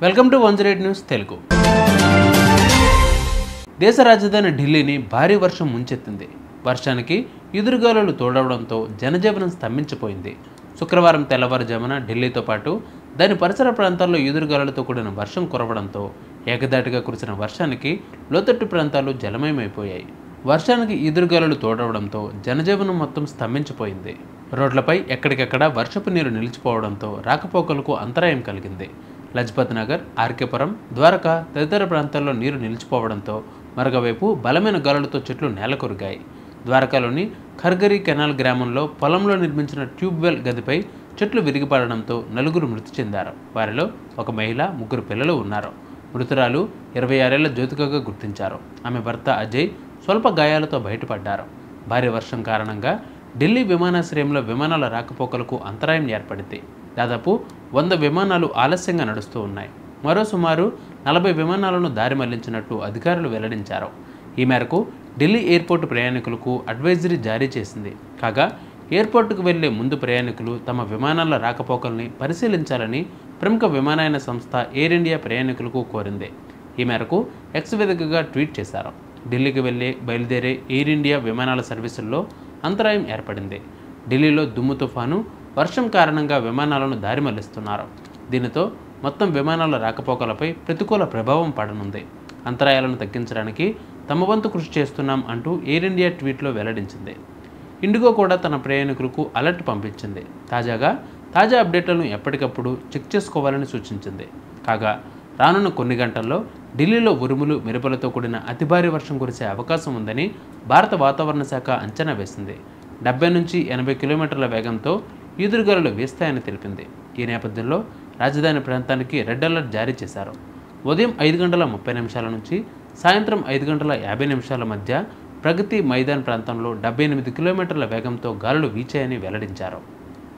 Welcome to 108 news Telugu. దేశ రాజధాని ఢిల్లీని భారీ వర్షం ముంచెత్తింది. వర్షానికి ఎదురుగాలులు తోడవడంతో జనజీవనం స్తంభించిపోయింది. శుక్రవారం తెల్లవారుజామున ఢిల్లీతో పాటు దాని పరిసర ప్రాంతాల్లో ఎదురుగాలులతో కూడిన వర్షం కురవడంతో ఏకదాటిగా కురిసిన వర్షానికి లోతట్టు ప్రాంతాలు జలమయమైపోయాయి. వర్షానికి ఎదురుగాలులు తోడవడంతో జనజీవనం మొత్తం స్తంభించిపోయింది. రోడ్లపై ఎక్కడికక్కడ వర్షపు నీరు నిలిచిపోవడంతో రాకపోకలకు అంతరాయం కలిగింది. లజ్పత్ నగర్, ఆర్కేపురం, ద్వారకా తదితర ప్రాంతాల్లో నీరు నిలిచిపోవడంతో మరొకవైపు బలమైన గాలులతో చెట్లు నేలకొరిగాయి. ద్వారకాలోని ఖర్గరి కెనాల్ గ్రామంలో పొలంలో నిర్మించిన ట్యూబ్వెల్ గదిపై చెట్లు విరిగిపడడంతో నలుగురు మృతి చెందారు. వారిలో ఒక మహిళ, 3 పిల్లలు ఉన్నారు. మృతురాలు 26 ఏళ్ల జ్యోతికగా గుర్తించారు. ఆమె భర్త అజయ్ స్వల్ప గాయాలతో బయటపడ్డారు. భారీ వర్షం కారణంగా ఢిల్లీ విమానాశ్రయంలో విమానాల రాకపోకలకు అంతరాయం ఏర్పడింది. దాదాపు 100 విమానాలు ఆలస్యంగా నడుస్తూ ఉన్నాయి. మరో సుమారు 40 విమానాలను దారి మళ్లించినట్టు అధికారులు వెల్లడించారు. ఈ మేరకు ఢిల్లీ ఎయిర్పోర్టు ప్రయాణికులకు అడ్వైజరీ జారీ చేసింది. కాగా ఎయిర్పోర్టుకు వెళ్లే ముందు ప్రయాణికులు తమ విమానాల రాకపోకల్ని పరిశీలించాలని ప్రముఖ విమానయాన సంస్థ ఎయిర్ ఇండియా ప్రయాణికులకు కోరింది. ఈ మేరకు ఎక్స్ వేదికగా ట్వీట్ చేశారు. ఢిల్లీకి బయలుదేరే ఎయిర్ ఇండియా విమానాల సర్వీసుల్లో అంతరాయం ఏర్పడింది. ఢిల్లీలో దుమ్ము తుఫాను, వర్షం కారణంగా విమానాలను దారి మళ్లిస్తున్నారు. దీనితో మొత్తం విమానాల రాకపోకలపై ప్రతికూల ప్రభావం పడనుంది. అంతరాయాలను తగ్గించడానికి తమ వంతు కృషి చేస్తున్నాం అంటూ ఎయిర్ ఇండియా ట్వీట్లో వెల్లడించింది. ఇండిగో కూడా తన ప్రయాణికులకు అలర్ట్ పంపించింది. తాజా అప్డేట్లను ఎప్పటికప్పుడు చెక్ చేసుకోవాలని సూచించింది. కాగా రానున్న కొన్ని గంటల్లో ఢిల్లీలో ఉరుములు, మెరుపులతో కూడిన అతి భారీ వర్షం కురిసే అవకాశం ఉందని భారత వాతావరణ శాఖ అంచనా వేసింది. 70 నుంచి 80 కిలోమీటర్ల వేగంతో ఈదురుగాలులు వీస్తాయని తెలిపింది. ఈ నేపథ్యంలో రాజధాని ప్రాంతానికి రెడ్ అలర్ట్ జారీ చేశారు. ఉదయం 5:30 నుంచి సాయంత్రం 5:50 మధ్య ప్రగతి మైదాన్ ప్రాంతంలో 78 కిలోమీటర్ల వేగంతో గాలులు వీచాయని వెల్లడించారు.